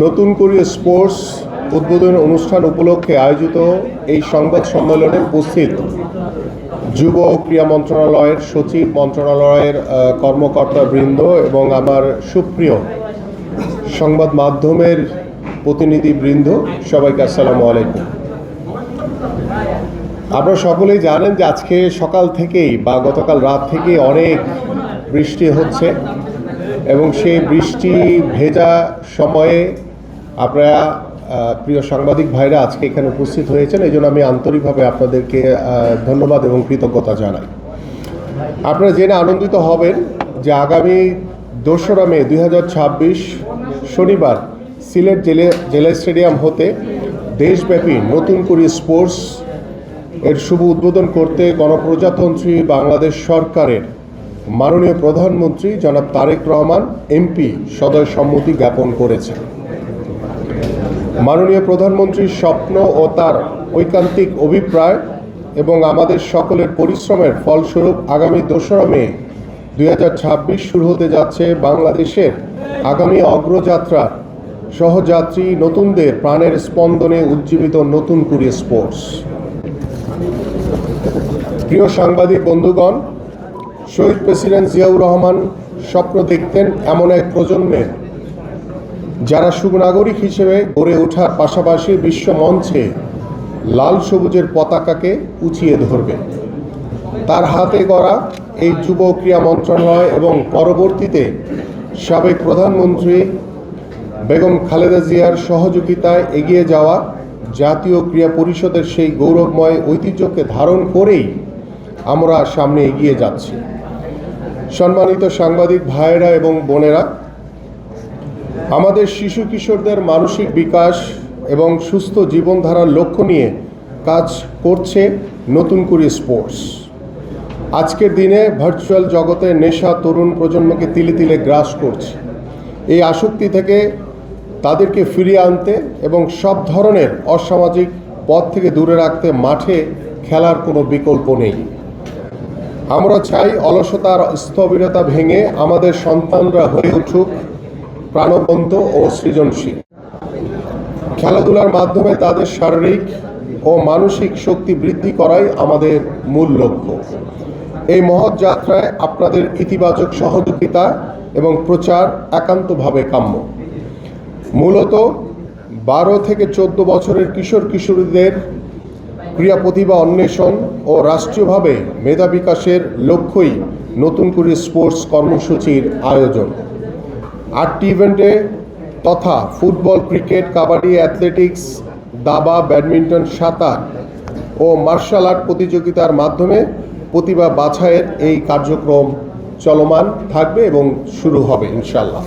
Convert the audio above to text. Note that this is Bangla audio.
নতুন কোরিয়া স্পোর্টস উদ্বোধন অনুষ্ঠান উপলক্ষে আয়োজিত এই সংবাদ সম্মেলনে উপস্থিত যুব ক্রীড়া মন্ত্রণালয়ের সচিব, মন্ত্রণালয়ের কর্মকর্তাবৃন্দ এবং আমার সুপ্রিয় সংবাদ মাধ্যমের প্রতিনিধিবৃন্দ, সবাইকে আসসালামু আলাইকুম। আপনারা সকলেই জানেন যে আজকে সকাল থেকেই বা গতকাল রাত থেকে অনেক বৃষ্টি হচ্ছে এবং সেই বৃষ্টি ভেজা সময়ে আপনারা প্রিয় সাংবাদিক ভাইরা আজকে এখানে উপস্থিত হয়েছেন, এই জন্য আমি আন্তরিকভাবে আপনাদেরকে ধন্যবাদ এবং কৃতজ্ঞতা জানাই। আপনারা জেনে আনন্দিত হবেন যে আগামী 2রা মে 2026 শনিবার সিলেট জেলা স্টেডিয়াম হতে দেশব্যাপী নতুন কোরিয়া স্পোর্টস এর শুভ উদ্বোধন করতে গণপ্রজাতন্ত্রী বাংলাদেশ সরকারের মাননীয় প্রধানমন্ত্রী জনাব তারেক রহমান এমপি সদয় সম্মতি জ্ঞাপন করেছেন। মাননীয় প্রধানমন্ত্রীর স্বপ্ন ও তার ঐকান্তিক অভিপ্রায় এবং আমাদের সকলের পরিশ্রমের ফলস্বরূপ আগামী 2রা মে 2026 শুরু হতে যাচ্ছে বাংলাদেশের আগামী অগ্রযাত্রার সহযাত্রী নতুনদের প্রাণের স্পন্দনে উজ্জীবিত নতুন কোরিয়া স্পোর্টস। প্রিয় সাংবাদিক বন্ধুগণ, শহীদ প্রেসিডেন্ট জিয়াউর রহমান স্বপ্ন দেখতেন এমন এক প্রজন্মের যারা সুনাগরিক হিসেবে গড়ে ওঠার পাশাপাশি বিশ্ব মঞ্চে লাল সবুজের পতাকাকে উঁচিয়ে ধরবে। তার হাতে গড়া এই যুব ক্রীড়া মন্ত্রণালয় এবং পরবর্তীতে সাবেক প্রধানমন্ত্রী বেগম খালেদা জিয়ার সহযোগিতায় এগিয়ে যাওয়া জাতীয় ক্রীড়া পরিষদের সেই গৌরবময় ঐতিহ্যকে ধারণ করেই আমরা সামনে এগিয়ে যাচ্ছি। সম্মানিত সাংবাদিক ভাইয়েরা এবং বোনেরা, আমাদের শিশু কিশোরদের মানসিক বিকাশ এবং সুস্থ জীবনধারার লক্ষ্য নিয়ে কাজ করছে নতুন কোরিয়া স্পোর্টস। আজকের দিনে ভার্চুয়াল জগতে নেশা তরুণ প্রজন্মকে তিলে তিলে গ্রাস করছে। এই আসক্তি থেকে তাদেরকে ফিরিয়ে আনতে এবং সব ধরনের অসামাজিক পথ থেকে দূরে রাখতে মাঠে খেলার কোনো বিকল্প নেই। আমরা চাই অলসতার স্থবিরতা ভেঙে আমাদের সন্তানরা হয়ে উঠুক প্রাণবন্ত ও সৃজনশীল। খেলাধুলার মাধ্যমে তাদের শারীরিক ও মানসিক শক্তি বৃদ্ধি করাই আমাদের মূল লক্ষ্য। এই মহৎ যাত্রায় আপনাদের ইতিবাচক সহযোগিতা এবং প্রচার একান্তভাবে কাম্য। মূলত 12 থেকে 14 বছরের কিশোর কিশোরীদের ক্রীড়া প্রতিভা অন্বেষণ ও রাষ্ট্রীয়ভাবে মেধা বিকাশের লক্ষ্যই নতুন কোরিয়া স্পোর্টস কর্মসূচির আয়োজন। 8টি ইভেন্টে তথা ফুটবল, ক্রিকেট, কাবাডি, অ্যাথলেটিক্স, দাবা, ব্যাডমিন্টন, সাঁতার ও মার্শাল আর্ট প্রতিযোগিতার মাধ্যমে প্রতিভা বাছাইয়ের এই কার্যক্রম চলমান থাকবে এবং শুরু হবে ইনশাআল্লাহ।